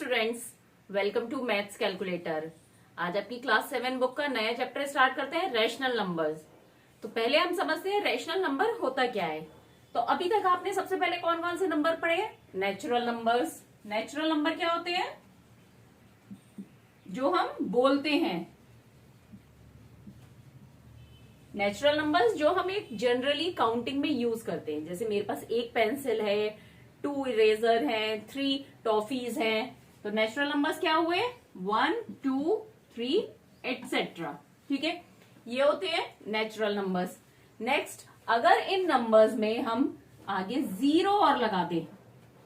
Students, welcome to maths calculator. आज आपकी class 7 book का नया चैप्टर स्टार्ट करते हैं, रैशनल नंबर्स। तो पहले हम समझते हैं रैशनल नंबर होता क्या है। तो अभी तक आपने सबसे पहले कौन कौन से नंबर पढ़े हैं? Natural numbers. नेचुरल नंबर क्या होते हैं? जो हम बोलते हैं। नेचुरल नंबर्स जो हम एक जनरली काउंटिंग में यूज करते हैं। जैसे मेरे पास एक पेंसिल है, 2 इरेजर हैं, 3 टॉफीज हैं। तो नेचुरल नंबर्स क्या हुए? 1, 2, 3 एटसेट्रा। ठीक है, ये होते हैं नेचुरल नंबर्स। नेक्स्ट, अगर इन नंबर्स में हम आगे 0 और लगा दें,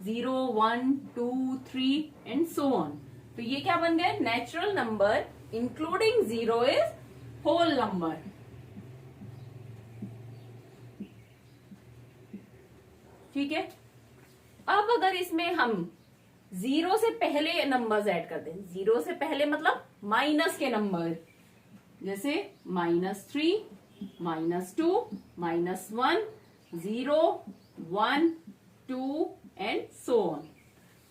0, 1, 2, 3 एंड सो ऑन, तो ये क्या बन गए? Natural number including 0 is whole number. ठीक है, अब अगर इसमें हम 0 से पहले नंबर्स ऐड कर दें, 0 से पहले मतलब माइनस के नंबर, जैसे -3, -2, -1, 0, 1, 2 एंड सो ऑन।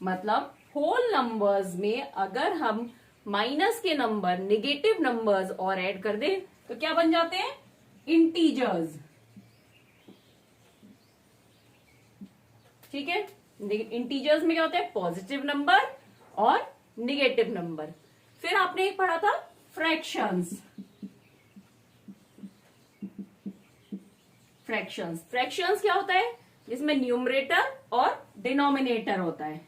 मतलब होल नंबर्स में अगर हम माइनस के नंबर, नेगेटिव नंबर्स और ऐड कर दें तो क्या बन जाते हैं? इंटीजर्स। ठीक है, इंटीजर्स में क्या होता है? पॉजिटिव नंबर और निगेटिव नंबर। फिर आपने एक पढ़ा था फ्रैक्शंस। फ्रैक्शंस क्या होता है? जिसमें न्यूमरेटर और डिनोमिनेटर होता है।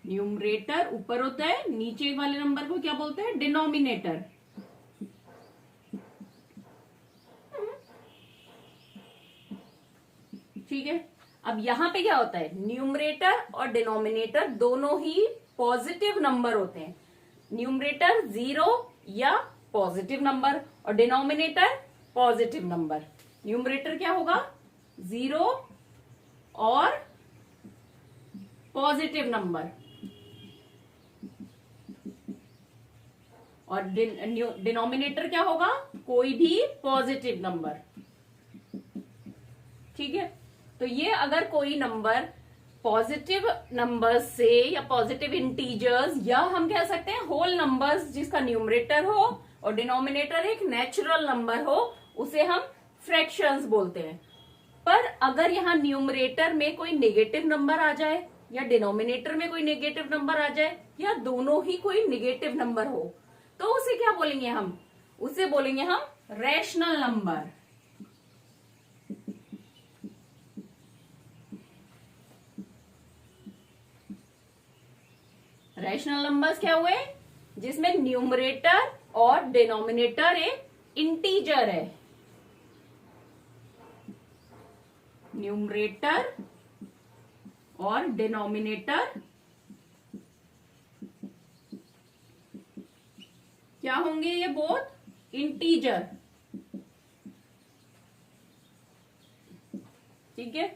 न्यूमरेटर ऊपर होता है, नीचे वाले नंबर को क्या बोलते हैं? डिनोमिनेटर। ठीक है, अब यहां पे क्या होता है? न्यूमरेटर और डिनोमिनेटर दोनों ही पॉजिटिव नंबर होते हैं। न्यूमरेटर 0 या पॉजिटिव नंबर और डिनोमिनेटर पॉजिटिव नंबर। न्यूमरेटर क्या होगा? 0 और पॉजिटिव नंबर, और डिनोमिनेटर क्या होगा? कोई भी पॉजिटिव नंबर। ठीक है, तो ये अगर कोई नंबर पॉजिटिव नंबर्स से या पॉजिटिव इंटीजर्स या हम कह सकते हैं होल नंबर्स जिसका न्यूमरेटर हो और डिनोमिनेटर एक नेचुरल नंबर हो, उसे हम फ्रैक्शंस बोलते हैं। पर अगर यहाँ न्यूमरेटर में कोई नेगेटिव नंबर आ जाए या डिनोमिनेटर में कोई नेगेटिव नंबर आ जाए या दोनों ही कोई नेगेटिव नंबर हो, तो उसे क्या बोलेंगे हम? उसे बोलेंगे हम रैशनल नंबर। रैशनल नंबर्स क्या हुए? जिसमें न्यूमरेटर और डिनोमिनेटर एक इंटीजर है। न्यूमरेटर और डिनोमिनेटर क्या होंगे? ये बोथ इंटीजर। ठीक है,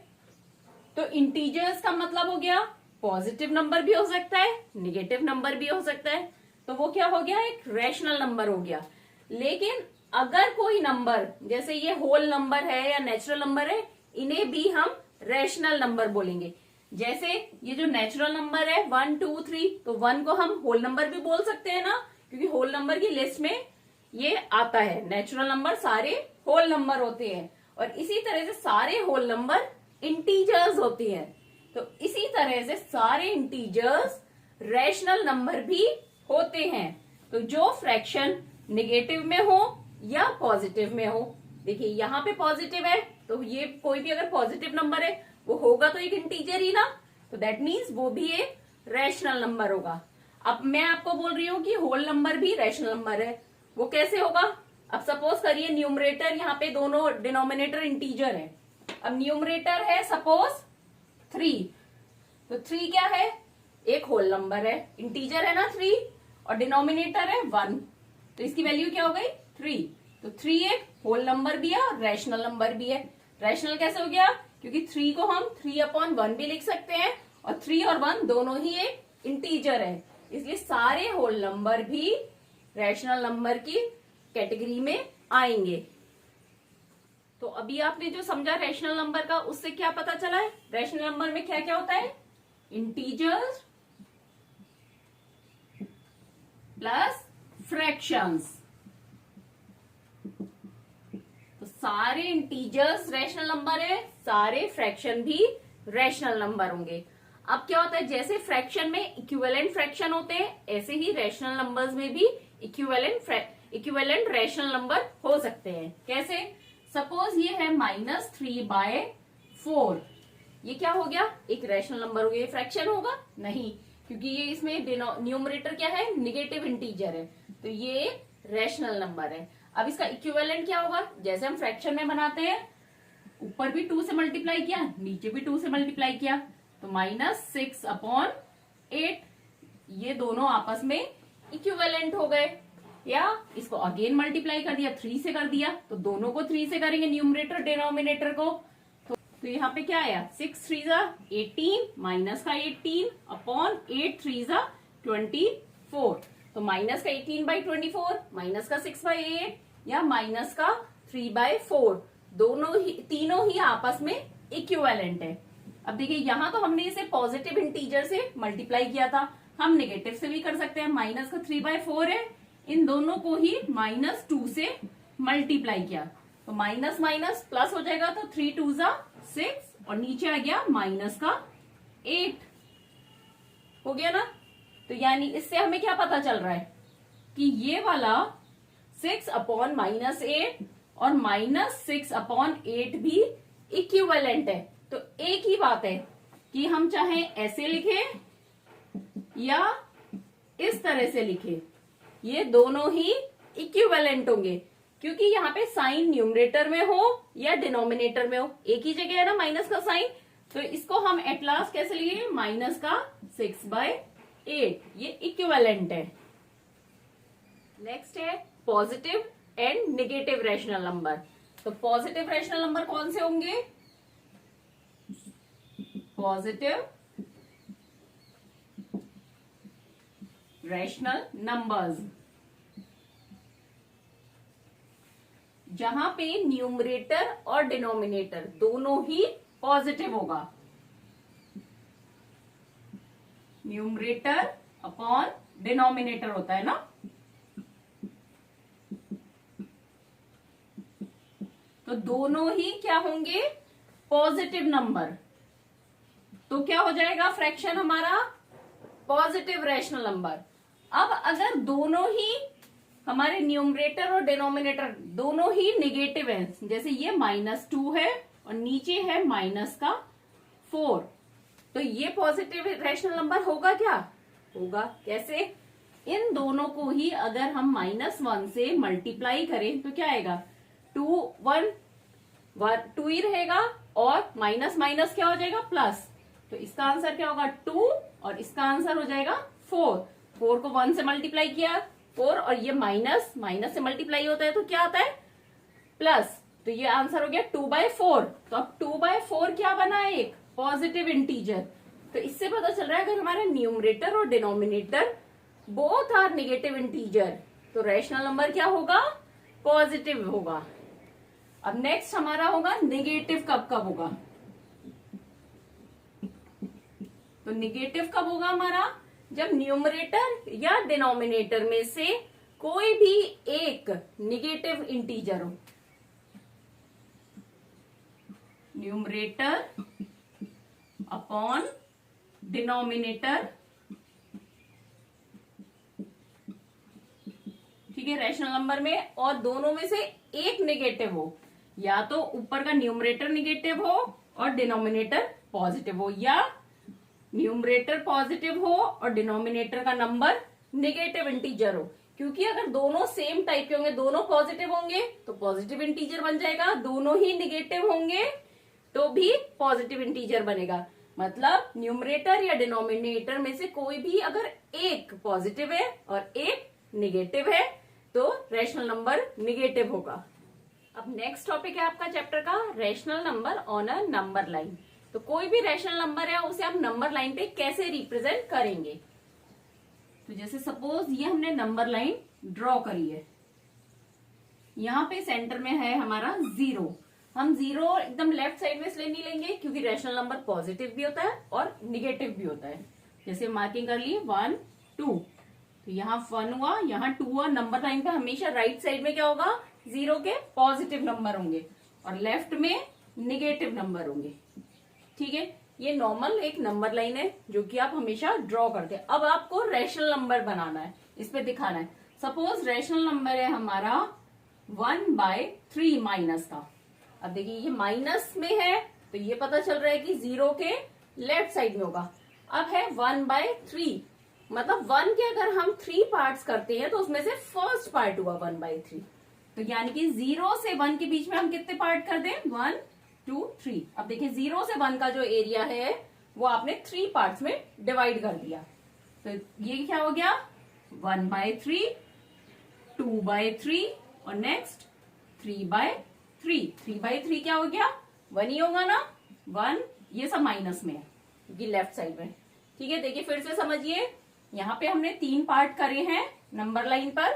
तो इंटीजर्स का मतलब हो गया पॉजिटिव नंबर भी हो सकता है, निगेटिव नंबर भी हो सकता है। तो वो क्या हो गया? एक रैशनल नंबर हो गया। लेकिन अगर कोई नंबर, जैसे ये होल नंबर है या नेचुरल नंबर है, इन्हें भी हम रैशनल नंबर बोलेंगे। जैसे ये जो नेचुरल नंबर है 1, 2, 3, तो 1 को हम होल नंबर भी बोल सकते हैं ना, क्योंकि होल नंबर की लिस्ट में ये आता है। नेचुरल नंबर सारे होल नंबर होते हैं, और इसी तरह से सारे होल नंबर इंटीजर्स होती हैं। तो इसी तरह से सारे इंटीजर्स रैशनल नंबर भी होते हैं। तो जो फ्रैक्शन नेगेटिव में हो या पॉजिटिव में हो, देखिए यहां पे पॉजिटिव है, तो ये कोई भी अगर पॉजिटिव नंबर है वो होगा तो एक इंटीजर ही ना, तो दैट मीन्स वो भी एक रैशनल नंबर होगा। अब मैं आपको बोल रही हूं कि होल नंबर भी रैशनल नंबर है, वो कैसे होगा? अब सपोज करिए न्यूमरेटर, यहाँ पे दोनों डिनोमिनेटर इंटीजर है। अब न्यूमरेटर है सपोज 3, तो 3 क्या है? एक होल नंबर है, इंटीजर है ना 3, और डिनोमिनेटर है 1, तो इसकी वैल्यू क्या हो गई? 3। तो 3 एक होल नंबर भी है और रैशनल नंबर भी है। रैशनल कैसे हो गया? क्योंकि 3 को हम 3/1 भी लिख सकते हैं, और 3 और 1 दोनों ही एक इंटीजर है, इसलिए सारे होल नंबर भी रैशनल नंबर की कैटेगरी में आएंगे। तो अभी आपने जो समझा रैशनल नंबर का, उससे क्या पता चला है? रैशनल नंबर में क्या क्या होता है? Integers plus fractions. तो सारे इंटीजर्स रैशनल नंबर है, सारे फ्रैक्शन भी रैशनल नंबर होंगे। अब क्या होता है, जैसे फ्रैक्शन में इक्विवेलेंट फ्रैक्शन होते हैं, ऐसे ही रैशनल नंबर्स में भी इक्विवेलेंट रैशनल नंबर हो सकते हैं। कैसे? सपोज ये है -3/4, ये क्या हो गया, एक रैशनल नंबर हो गया। ये फ्रैक्शन होगा नहीं, क्योंकि ये इसमें न्यूमरेटर क्या है, निगेटिव इंटीजर है, तो ये रैशनल नंबर है। अब इसका इक्विवेलेंट क्या होगा, जैसे हम फ्रैक्शन में बनाते हैं, ऊपर भी 2 से मल्टीप्लाई किया, नीचे भी 2 से मल्टीप्लाई किया, तो -6/8, ये दोनों आपस में इक्विवेलेंट हो गए। या इसको अगेन मल्टीप्लाई कर दिया, 3 से कर दिया, तो दोनों को 3 से करेंगे, न्यूमरेटर डिनोमिनेटर को। तो यहाँ पे क्या आया, 6×3 = 18 माइनस का 18/8×3 = 24। तो माइनस का 18/24 माइनस का 6/8 या माइनस का 3/4, तीनों ही आपस में इक्विवेलेंट है। अब देखिए यहाँ तो हमने इसे पॉजिटिव इंटीजर से मल्टीप्लाई किया था, हम नेगेटिव से भी कर सकते हैं। माइनस का 3/4 है, इन दोनों को ही -2 से मल्टीप्लाई किया, तो माइनस माइनस प्लस हो जाएगा, तो 3×2 = 6 और नीचे आ गया -8 हो गया ना। तो यानी इससे हमें क्या पता चल रहा है कि ये वाला 6/-8 और -6/8 भी इक्विवेलेंट है। तो एक ही बात है कि हम चाहे ऐसे लिखें या इस तरह से लिखें, ये दोनों ही इक्विवेलेंट होंगे, क्योंकि यहाँ पे साइन न्यूमरेटर में हो या डिनोमिनेटर में हो, एक ही जगह है ना माइनस का साइन। तो इसको हम एट लास्ट कैसे लिए, -6/8, ये इक्विवेलेंट है। नेक्स्ट है positive and negative rational number. तो पॉजिटिव रैशनल नंबर कौन से होंगे, पॉजिटिव रैशनल नंबर्स जहां पे न्यूमरेटर और डिनोमिनेटर दोनों ही पॉजिटिव होगा। न्यूमरेटर अपॉन डिनोमिनेटर होता है ना, तो दोनों ही क्या होंगे, पॉजिटिव नंबर। तो क्या हो जाएगा फ्रैक्शन हमारा, पॉजिटिव रैशनल नंबर। अब अगर दोनों ही हमारे न्यूमरेटर और डिनोमिनेटर दोनों ही निगेटिव हैं, जैसे ये -2 है और नीचे है -4, तो ये पॉजिटिव रैशनल नंबर होगा क्या, होगा। कैसे, इन दोनों को ही अगर हम -1 से मल्टीप्लाई करें तो क्या आएगा, 2 ही रहेगा और माइनस माइनस क्या हो जाएगा, प्लस। तो इसका आंसर क्या होगा, 2, और इसका आंसर हो जाएगा 4। 4 को 1 से मल्टीप्लाई किया 4, और ये माइनस से मल्टीप्लाई होता है तो क्या आता है, प्लस। तो ये आंसर हो गया 2/4। तो अब 2/4 क्या बना है, एक पॉजिटिव इंटीजर। तो इससे पता चल रहा है अगर हमारे न्यूमरेटर और denominator both are negative integer तो रैशनल नंबर क्या होगा, पॉजिटिव होगा। अब नेक्स्ट हमारा होगा नेगेटिव कब कब होगा। तो नेगेटिव कब होगा हमारा, जब न्यूमरेटर या डिनोमिनेटर में से कोई भी एक नेगेटिव इंटीजर हो। न्यूमरेटर अपॉन डिनोमिनेटर, ठीक है, रैशनल नंबर में, और दोनों में से एक नेगेटिव हो, या तो ऊपर का न्यूमरेटर नेगेटिव हो और डिनोमिनेटर पॉजिटिव हो, या न्यूमरेटर पॉजिटिव हो और डिनोमिनेटर का नंबर नेगेटिव इंटीजर हो। क्योंकि अगर दोनों सेम टाइप के होंगे, दोनों पॉजिटिव होंगे तो पॉजिटिव इंटीजर बन जाएगा, दोनों ही नेगेटिव होंगे तो भी पॉजिटिव इंटीजर बनेगा। मतलब न्यूमरेटर या डिनोमिनेटर में से कोई भी अगर एक पॉजिटिव है और एक नेगेटिव है तो रैशनल नंबर नेगेटिव होगा। अब नेक्स्ट टॉपिक है आपका चैप्टर का rational number on a number line. तो कोई भी रैशनल नंबर है उसे हम नंबर लाइन पे कैसे रिप्रेजेंट करेंगे। तो जैसे सपोज ये हमने नंबर लाइन ड्रॉ करी है, यहां पे सेंटर में है हमारा 0। हम जीरो एकदम लेफ्ट साइड में इसलिए नहीं लेंगे क्योंकि रैशनल नंबर पॉजिटिव भी होता है और निगेटिव भी होता है। जैसे मार्किंग कर लिए 1 2, तो यहाँ 1 हुआ, यहाँ 2 हुआ। नंबर लाइन पे हमेशा राइट साइड में क्या होगा, जीरो के पॉजिटिव नंबर होंगे और लेफ्ट में निगेटिव नंबर होंगे। ठीक है, ये नॉर्मल एक नंबर लाइन है जो कि आप हमेशा ड्रॉ करते हैं। अब आपको रैशनल नंबर बनाना है, इस पे दिखाना है। सपोज रैशनल नंबर है हमारा 1/3 माइनस का। अब देखिए ये माइनस में है तो ये पता चल रहा है कि जीरो के लेफ्ट साइड में होगा। अब है 1/3, मतलब 1 के अगर हम 3 पार्ट्स करते हैं तो उसमें से फर्स्ट पार्ट हुआ 1/3। तो यानी कि 0 से 1 के बीच में हम कितने पार्ट कर दें, 1 2 3। अब देखिए 0 से 1 का जो एरिया है वो आपने 3 पार्ट्स में डिवाइड कर दिया। तो ये क्या हो गया, 1/3, 2/3 और नेक्स्ट 3/3। 3/3 क्या हो गया, 1 ही होगा ना, 1। ये सब माइनस में है क्योंकि लेफ्ट साइड में। ठीक है, देखिए फिर से समझिए, यहाँ पे हमने 3 पार्ट करे हैं नंबर लाइन पर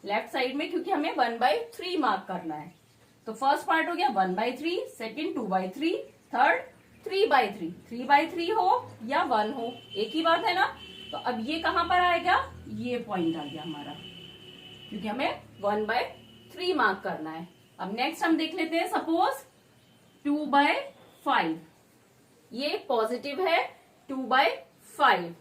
लेफ्ट साइड में क्योंकि हमें 1/3 मार्क करना है। तो फर्स्ट पार्ट हो गया 1/3, सेकेंड 2/3, थर्ड 3/3। 3/3 हो या 1 हो एक ही बात है ना। तो अब ये कहां पर आएगा, ये पॉइंट आ गया हमारा क्योंकि हमें 1/3 मार्क करना है। अब नेक्स्ट हम देख लेते हैं, सपोज 2/5, ये पॉजिटिव है 2/5।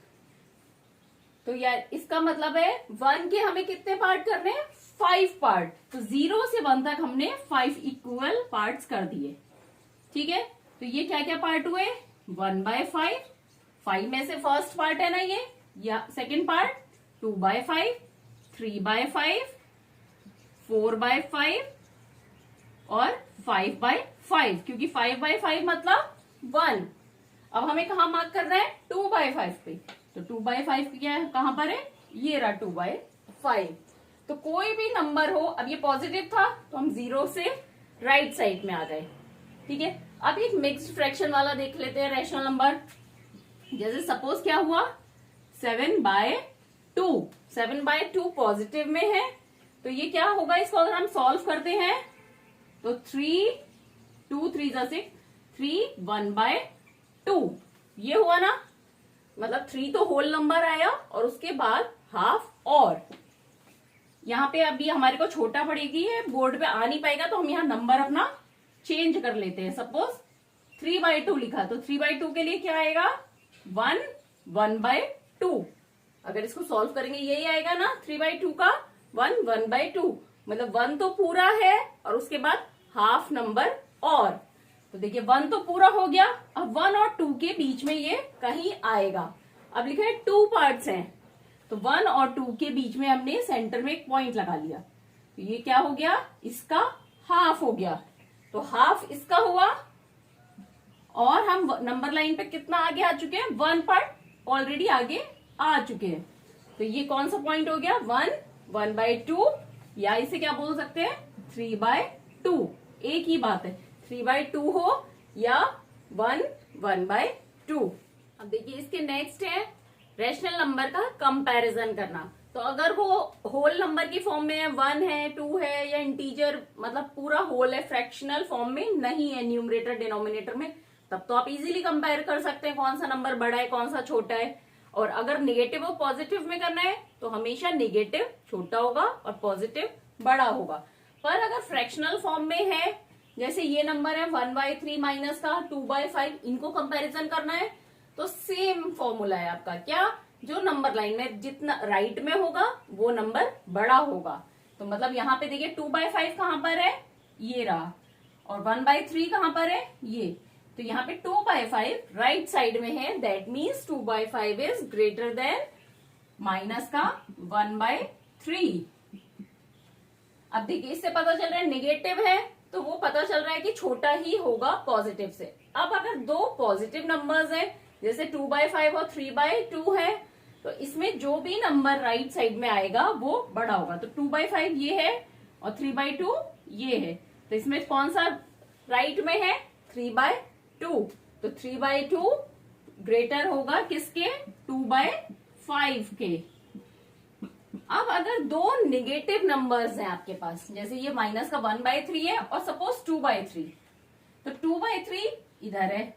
तो यार इसका मतलब है 1 के हमें कितने पार्ट करने हैं, 5 पार्ट। तो 0 से 1 तक हमने 5 इक्वल पार्ट्स कर दिए। ठीक है, तो ये क्या क्या पार्ट हुए, 1/5, 5 में से फर्स्ट पार्ट है ना ये, या सेकेंड पार्ट 2/5, 3/5, 4/5 और 5/5, क्योंकि 5/5 मतलब 1। अब हमें कहा मार्क करना है, 2/5 पे। तो 2/5 क्या है, कहां पर है, ये रहा 2/5। तो कोई भी नंबर हो, अब ये पॉजिटिव था तो हम 0 से राइट साइड में आ गए। ठीक है, अब एक मिक्स्ड फ्रैक्शन वाला देख लेते हैं रैशनल नंबर। जैसे सपोज क्या हुआ, 7/2। 7/2 पॉजिटिव में है तो ये क्या होगा, इसको अगर हम सॉल्व करते हैं तो 3 2 3 6 3 1/2 ये हुआ ना, मतलब 3 तो होल नंबर आया और उसके बाद हाफ। और यहाँ पे अभी हमारे को छोटा पड़ेगी है, बोर्ड पे आ नहीं पाएगा तो हम यहाँ नंबर अपना चेंज कर लेते हैं। सपोज 3/2 लिखा तो 3/2 के लिए क्या आएगा, 1 1/2। अगर इसको सॉल्व करेंगे यही आएगा ना, 3/2 का 1 1/2, मतलब 1 तो पूरा है और उसके बाद हाफ नंबर। और तो देखिए 1 तो पूरा हो गया, अब 1 और 2 के बीच में ये कहीं आएगा। अब लिखा है 2 पार्ट्स हैं तो 1 और 2 के बीच में हमने सेंटर में एक पॉइंट लगा लिया। तो ये क्या हो गया, इसका हाफ हो गया। तो हाफ इसका हुआ और हम नंबर लाइन पे कितना आगे आ चुके हैं, 1 पार्ट ऑलरेडी आगे आ चुके हैं। तो ये कौन सा पॉइंट हो गया, 1 1/2, या इसे क्या बोल सकते हैं, 3/2। एक ही बात है, 3/2 हो या 1 1/2। अब देखिए इसके नेक्स्ट है रैशनल नंबर का कंपैरिजन करना। तो अगर वो होल नंबर की फॉर्म में है, 1 है 2 है, या इंटीजर मतलब पूरा होल है, फ्रैक्शनल फॉर्म में नहीं है न्यूमरेटर डिनोमिनेटर में, तब तो आप इजीली कंपेयर कर सकते हैं कौन सा नंबर बड़ा है कौन सा छोटा है। और अगर निगेटिव और पॉजिटिव में करना है तो हमेशा निगेटिव छोटा होगा और पॉजिटिव बड़ा होगा। पर अगर फ्रैक्शनल फॉर्म में है, जैसे ये नंबर है 1/3 माइनस का 2/5, इनको कंपैरिजन करना है तो सेम फॉर्मूला है आपका, क्या, जो नंबर लाइन में जितना राइट में होगा वो नंबर बड़ा होगा। तो मतलब यहाँ पे देखिए 2/5 कहां पर है, ये रहा, और 1/3 कहां पर है, ये। तो यहाँ पे 2/5 राइट साइड में है, that means 2/5 is greater than minus का 1/3। अब देखिए इससे पता चल रहा है निगेटिव है तो वो पता चल रहा है कि छोटा ही होगा पॉजिटिव से। अब अगर दो पॉजिटिव नंबर्स हैं, जैसे 2/5 और 3/2 है, तो इसमें जो भी नंबर राइट साइड में आएगा वो बड़ा होगा। तो 2/5 ये है और 3/2 ये है, तो इसमें कौन सा राइट में है, 3/2। तो 3/2 ग्रेटर होगा किसके, 2/5 के। अब अगर दो निगेटिव नंबर्स हैं आपके पास, जैसे ये माइनस का 1/3 है और सपोज 2/3, तो 2/3 इधर है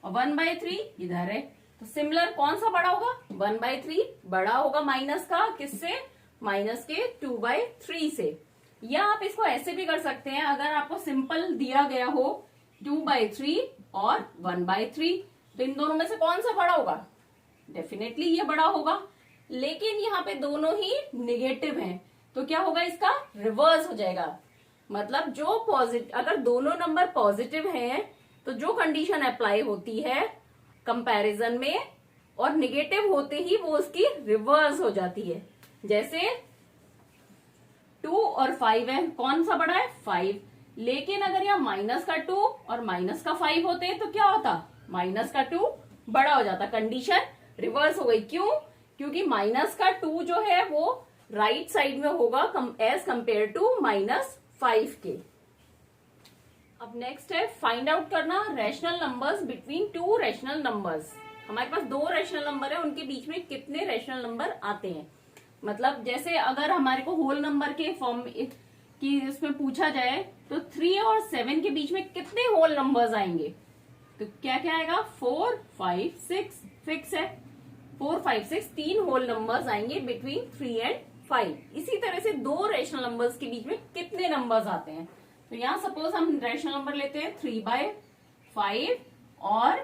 और 1/3 इधर है। तो सिमिलर कौन सा बड़ा होगा? 1/3 बड़ा होगा माइनस का, किससे? माइनस के 2/3 से। या आप इसको ऐसे भी कर सकते हैं, अगर आपको सिंपल दिया गया हो 2/3 और 1/3, तो इन दोनों में से कौन सा बड़ा होगा? डेफिनेटली ये बड़ा होगा। लेकिन यहाँ पे दोनों ही निगेटिव हैं, तो क्या होगा? इसका रिवर्स हो जाएगा। मतलब जो पॉजिटिव, अगर दोनों नंबर पॉजिटिव हैं तो जो कंडीशन अप्लाई होती है कंपैरिजन में, और निगेटिव होते ही वो उसकी रिवर्स हो जाती है। जैसे 2 और 5 है, कौन सा बड़ा है? 5। लेकिन अगर यहाँ माइनस का 2 और माइनस का 5 होते तो क्या होता? माइनस का 2 बड़ा हो जाता, कंडीशन रिवर्स हो गई। क्यों? क्योंकि माइनस का 2 जो है वो राइट साइड में होगा एज कंपेयर टू -5 के। अब नेक्स्ट है फाइंड आउट करना rational numbers between two rational numbers. हमारे पास दो रैशनल नंबर है, उनके बीच में कितने रैशनल नंबर आते हैं। मतलब जैसे अगर हमारे को होल नंबर के फॉर्म की इसमें पूछा जाए तो 3 और 7 के बीच में कितने होल नंबर्स आएंगे, तो क्या क्या आएगा? 4, 5, 6 फिक्स है। 4, 5, 6 तीन होल नंबर्स आएंगे बिटवीन 3 एंड 5। इसी तरह से दो रैशनल नंबर्स के बीच में कितने नंबर्स आते हैं। तो यहाँ सपोज हम रैशनल नंबर लेते हैं 3/5 और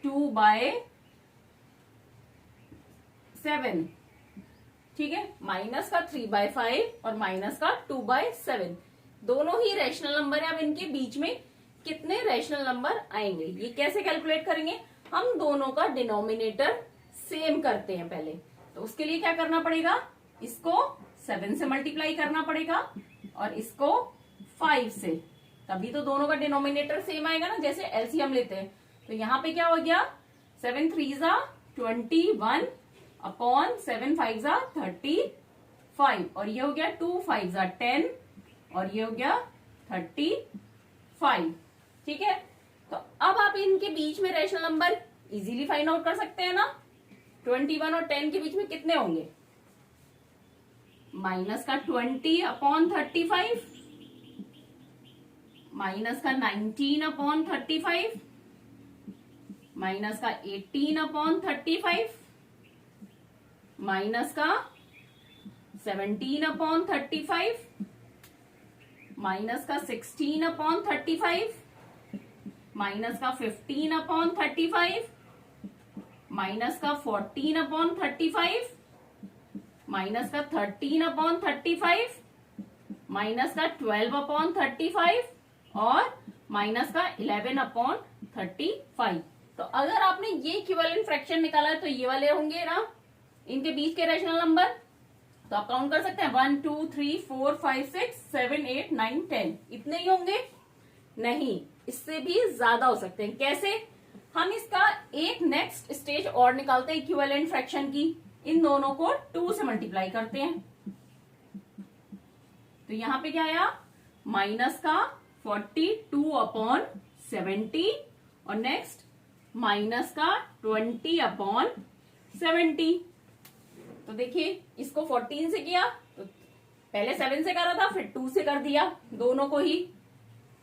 2/7, ठीक है। माइनस का 3/5 और माइनस का 2/7 दोनों ही रैशनल नंबर है। अब इनके बीच में कितने रैशनल नंबर आएंगे, ये कैसे कैलकुलेट करेंगे? हम दोनों का डिनोमिनेटर सेम करते हैं पहले। तो उसके लिए क्या करना पड़ेगा? इसको 7 से मल्टीप्लाई करना पड़ेगा और इसको 5 से, तभी तो दोनों का डिनोमिनेटर सेम आएगा ना। जैसे एलसीएम लेते हैं तो यहाँ पे क्या हो गया? 7 3 21 अपॉन 7 5 35, और ये हो गया 2 5 10, और ये हो गया 35, ठीक है। तो अब आप इनके बीच में rational number easily find out कर सकते हैं ना। 21 और 10 के बीच में कितने होंगे? माइनस का 20 अपॉन 35, माइनस का 19 अपॉन 35, माइनस का 18 अपॉन 35, माइनस का 17 अपॉन 35, माइनस का 16 अपॉन 35, माइनस का 15 अपॉन 35, माइनस का 14 अपॉन 35, माइनस का 13 अपॉन 35, माइनस का 12 अपॉन 35 और माइनस का 11 अपॉन 35। तो अगर आपने ये इक्विवेलेंट फ्रैक्शन निकाला है तो ये वाले होंगे ना इनके बीच के रैशनल नंबर। तो आप काउंट कर सकते हैं 1 2 3 4 5 6 7 8 9 10, इतने ही होंगे? नहीं, इससे भी ज्यादा हो सकते हैं। कैसे? हम इसका एक नेक्स्ट स्टेज और निकालते हैं इक्विवेलेंट फ्रैक्शन की। इन दोनों को 2 से मल्टीप्लाई करते हैं। तो यहां पे क्या आया? माइनस का 42 अपॉन 70 और नेक्स्ट माइनस का 20 अपॉन 70। तो देखिए इसको 14 से किया तो पहले 7 से करा था, फिर 2 से कर दिया दोनों को ही।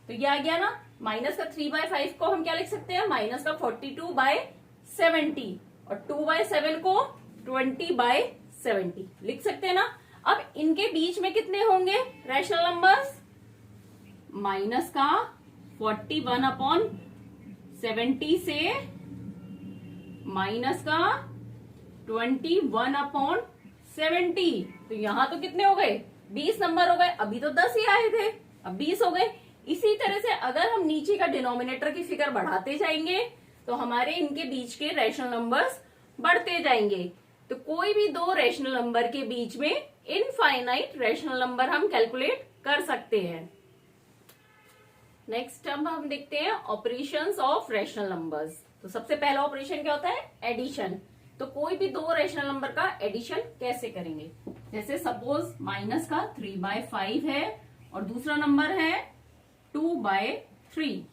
तो ये आ गया ना। माइनस का 3/5 को हम क्या लिख सकते हैं? माइनस का 42/70 और 2/7 को 20/70 लिख सकते हैं ना। अब इनके बीच में कितने होंगे रैशनल नंबर्स? माइनस का 41 अपॉन 70 से माइनस का 21 अपॉन 70। तो यहां तो कितने हो गए? 20 नंबर हो गए। अभी तो 10 ही आए थे, अब 20 हो गए। इसी तरह से अगर हम नीचे का डिनोमिनेटर की फिगर बढ़ाते जाएंगे तो हमारे इनके बीच के रैशनल नंबर्स बढ़ते जाएंगे। तो कोई भी दो रैशनल नंबर के बीच में इनफाइनाइट रैशनल नंबर हम कैलकुलेट कर सकते हैं। नेक्स्ट अब हम देखते हैं ऑपरेशंस ऑफ रैशनल नंबर्स। तो सबसे पहला ऑपरेशन क्या होता है? एडिशन। तो कोई भी दो रैशनल नंबर का एडिशन कैसे करेंगे? जैसे सपोज माइनस का 3/5 है और दूसरा नंबर है 2/3।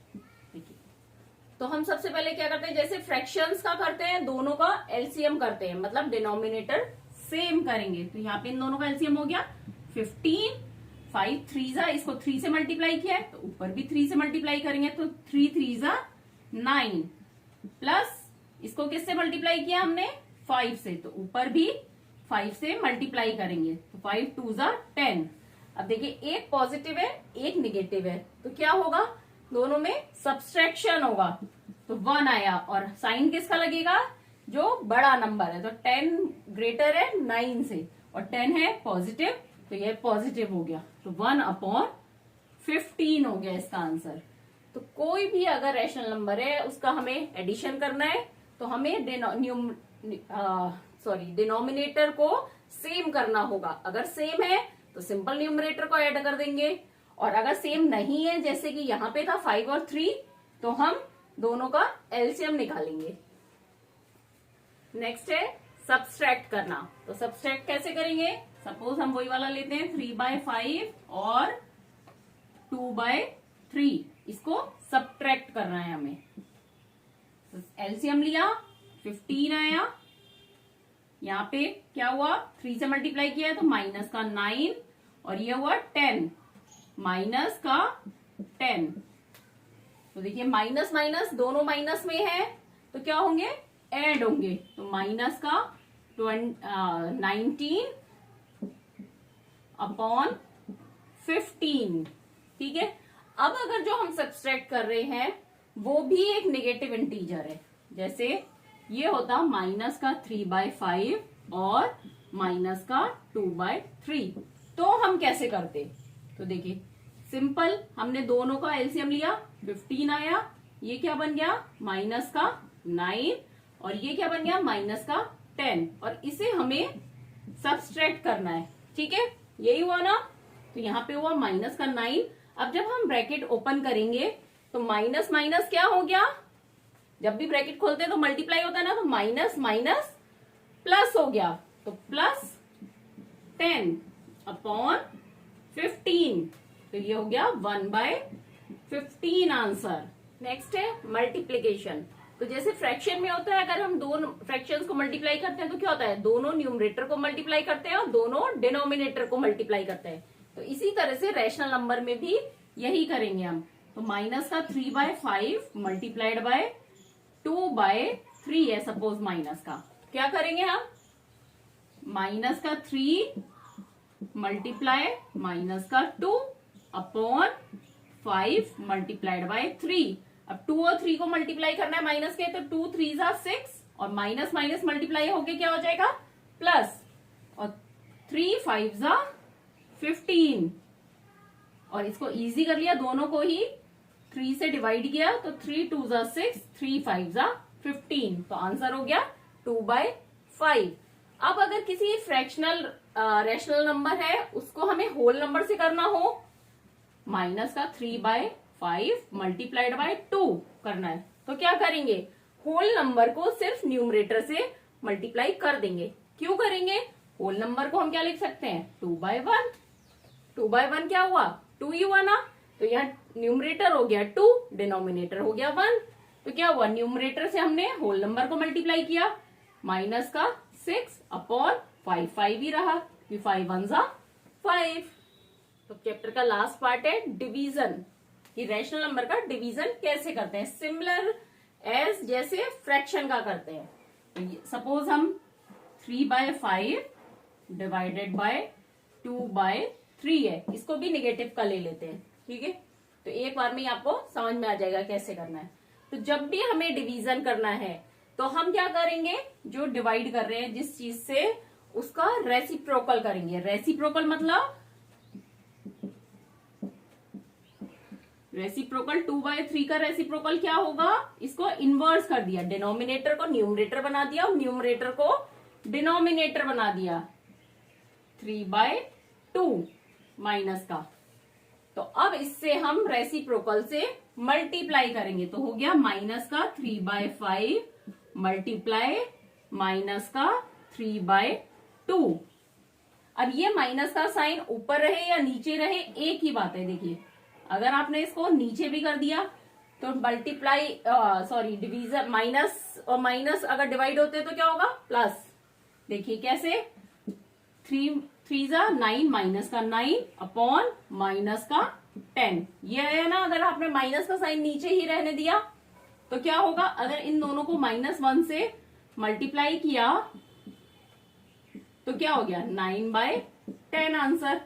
तो हम सबसे पहले क्या करते हैं? जैसे फ्रैक्शंस का करते हैं, दोनों का एलसीएम करते हैं, मतलब डिनोमिनेटर सेम करेंगे। तो यहाँ पे इन दोनों का एलसीएम हो गया 15, 5 3 जा, इसको 3 से मल्टीप्लाई किया है तो ऊपर भी 3 से मल्टीप्लाई करेंगे, तो 3 3 जा 9 प्लस इसको किससे मल्टीप्लाई किया हमने 5 से, तो ऊपर भी 5 से मल्टीप्लाई करेंगे, तो 5 2 जा 10। अब देखिए एक पॉजिटिव है एक निगेटिव है, तो क्या होगा दोनों में सब्सट्रैक्शन होगा, तो 1 आया और साइन किसका लगेगा जो बड़ा नंबर है, तो 10 ग्रेटर है 9 से और 10 है पॉजिटिव, तो ये पॉजिटिव हो गया, तो 1/15 हो गया इसका आंसर। तो कोई भी अगर रैशनल नंबर है उसका हमें एडिशन करना है तो हमें डिनोमिनेटर को सेम करना होगा। अगर सेम है तो सिंपल न्यूमरेटर को ऐड कर देंगे, और अगर सेम नहीं है जैसे कि यहाँ पे था 5 और 3, तो हम दोनों का एलसीएम निकालेंगे। नेक्स्ट है सब्सट्रैक्ट करना, तो सब्सट्रैक्ट कैसे करेंगे, सपोज हम वही वाला लेते हैं 3/5 और 2/3, इसको सब्ट्रैक्ट करना है हमें। एलसीएम लिया 15 आया, यहाँ पे क्या हुआ 3 से मल्टीप्लाई किया है तो माइनस का 9 और ये हुआ 10 माइनस का 10। तो देखिए माइनस माइनस दोनों माइनस में है तो क्या होंगे ऐड होंगे, तो माइनस का 19/15, ठीक है। अब अगर जो हम सब्सट्रैक्ट कर रहे हैं वो भी एक नेगेटिव इंटीजर है, जैसे ये होता माइनस का 3/5 और माइनस का 2/3, तो हम कैसे करते, तो देखिए सिंपल हमने दोनों का एलसीएम लिया 15 आया, ये क्या बन गया माइनस का 9 और ये क्या बन गया माइनस का 10, और इसे हमें सब्सट्रैक्ट करना है, ठीक है यही हुआ ना। तो यहाँ पे हुआ माइनस का 9, अब जब हम ब्रैकेट ओपन करेंगे तो माइनस माइनस क्या हो गया, जब भी ब्रैकेट खोलते हैं तो मल्टीप्लाई होता है ना, तो माइनस माइनस प्लस हो गया, तो प्लस 10/15, तो ये हो गया 1/15 आंसर। नेक्स्ट है मल्टीप्लीकेशन, तो जैसे फ्रैक्शन में होता है अगर हम दोनों फ्रैक्शंस को मल्टीप्लाई करते हैं तो क्या होता है दोनों न्यूमरेटर को मल्टीप्लाई करते हैं और दोनों डिनोमिनेटर को मल्टीप्लाई करते हैं, तो इसी तरह से रैशनल नंबर में भी यही करेंगे हम। तो माइनस का 3/5 मल्टीप्लाइड बाय 2/3 है सपोज माइनस का, क्या करेंगे हम माइनस का 3 मल्टीप्लाई माइनस का 2/5 मल्टीप्लाइड बाय 3। अब 2 और 3 को मल्टीप्लाई करना है माइनस के, तो 2 3 जा 6 और माइनस माइनस मल्टीप्लाई होके क्या हो जाएगा प्लस, और 3 5 जा 15, और इसको इजी कर लिया दोनों को ही 3 से डिवाइड किया, तो 3 2 जा 6 3 5 जा 15, तो आंसर हो गया 2/5। अब अगर किसी फ्रैक्शनल रैशनल नंबर है उसको हमें होल नंबर से करना हो, माइनस का 3/5 मल्टीप्लाइड बाय 2 करना है, तो क्या करेंगे होल नंबर को सिर्फ न्यूमरेटर से मल्टीप्लाई कर देंगे। क्यों करेंगे, होल नंबर को हम क्या लिख सकते हैं 2/1, 2/1 क्या हुआ 2 ही हुआ ना, तो यहाँ न्यूमरेटर हो गया 2 डिनोमिनेटर हो गया 1, तो क्या हुआ न्यूमरेटर से हमने होल नंबर को मल्टीप्लाई किया, माइनस का 6/5 5 ही रहा, 5 1 जा 5। तो चैप्टर का लास्ट पार्ट है डिवीजन, कि रैशनल नंबर का डिवीजन कैसे करते हैं, सिमिलर एज जैसे फ्रैक्शन का करते हैं। तो सपोज हम 3/5 डिवाइडेड बाय 2/3 है, इसको भी निगेटिव का ले लेते हैं, ठीक है। तो एक बार में ही आपको समझ में आ जाएगा कैसे करना है। तो जब भी हमें डिवीजन करना है तो हम क्या करेंगे, जो डिवाइड कर रहे हैं जिस चीज से उसका रेसिप्रोकल करेंगे। रेसिप्रोकल मतलब रेसिप्रोकल 2/3 का रेसिप्रोकल क्या होगा, इसको इनवर्स कर दिया, डिनोमिनेटर को न्यूमरेटर बना दिया और न्यूमरेटर को डिनोमिनेटर बना दिया 3/2 माइनस का। तो अब इससे हम रेसिप्रोकल से मल्टीप्लाई करेंगे, तो हो गया माइनस का 3/5 मल्टीप्लाई माइनस का 3/2। अब ये माइनस का साइन ऊपर रहे या नीचे रहे एक ही बात है। देखिए अगर आपने इसको नीचे भी कर दिया तो मल्टीप्लाई डिवीजन, माइनस और माइनस अगर डिवाइड होते तो क्या होगा प्लस। देखिए कैसे 3 3 जा 9, माइनस का 9 अपॉन माइनस का 10। ये है ना, अगर आपने माइनस का साइन नीचे ही रहने दिया तो क्या होगा, अगर इन दोनों को -1 से मल्टीप्लाई किया तो क्या हो गया 9/10 आंसर।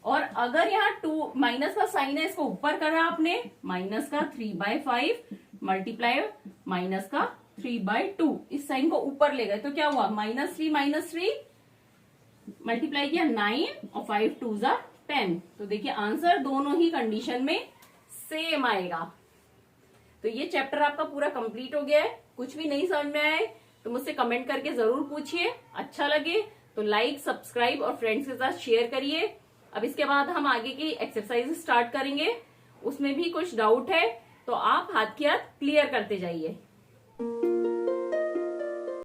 और अगर यहाँ 2 माइनस का साइन है, इसको ऊपर करा आपने, माइनस का 3/5 मल्टीप्लाई माइनस का 3/2, इस साइन को ऊपर ले गए तो क्या हुआ -3 मल्टीप्लाई किया 9 और 5 2 जा 10। तो देखिए आंसर दोनों ही कंडीशन में सेम आएगा। तो ये चैप्टर आपका पूरा कंप्लीट हो गया है। कुछ भी नहीं समझ में आए तो मुझसे कमेंट करके जरूर पूछिए। अच्छा लगे तो लाइक, सब्सक्राइब और फ्रेंड्स के साथ शेयर करिए। अब इसके बाद हम आगे की एक्सरसाइज स्टार्ट करेंगे, उसमें भी कुछ डाउट है तो आप हाथ की हाथ क्लियर करते जाइए।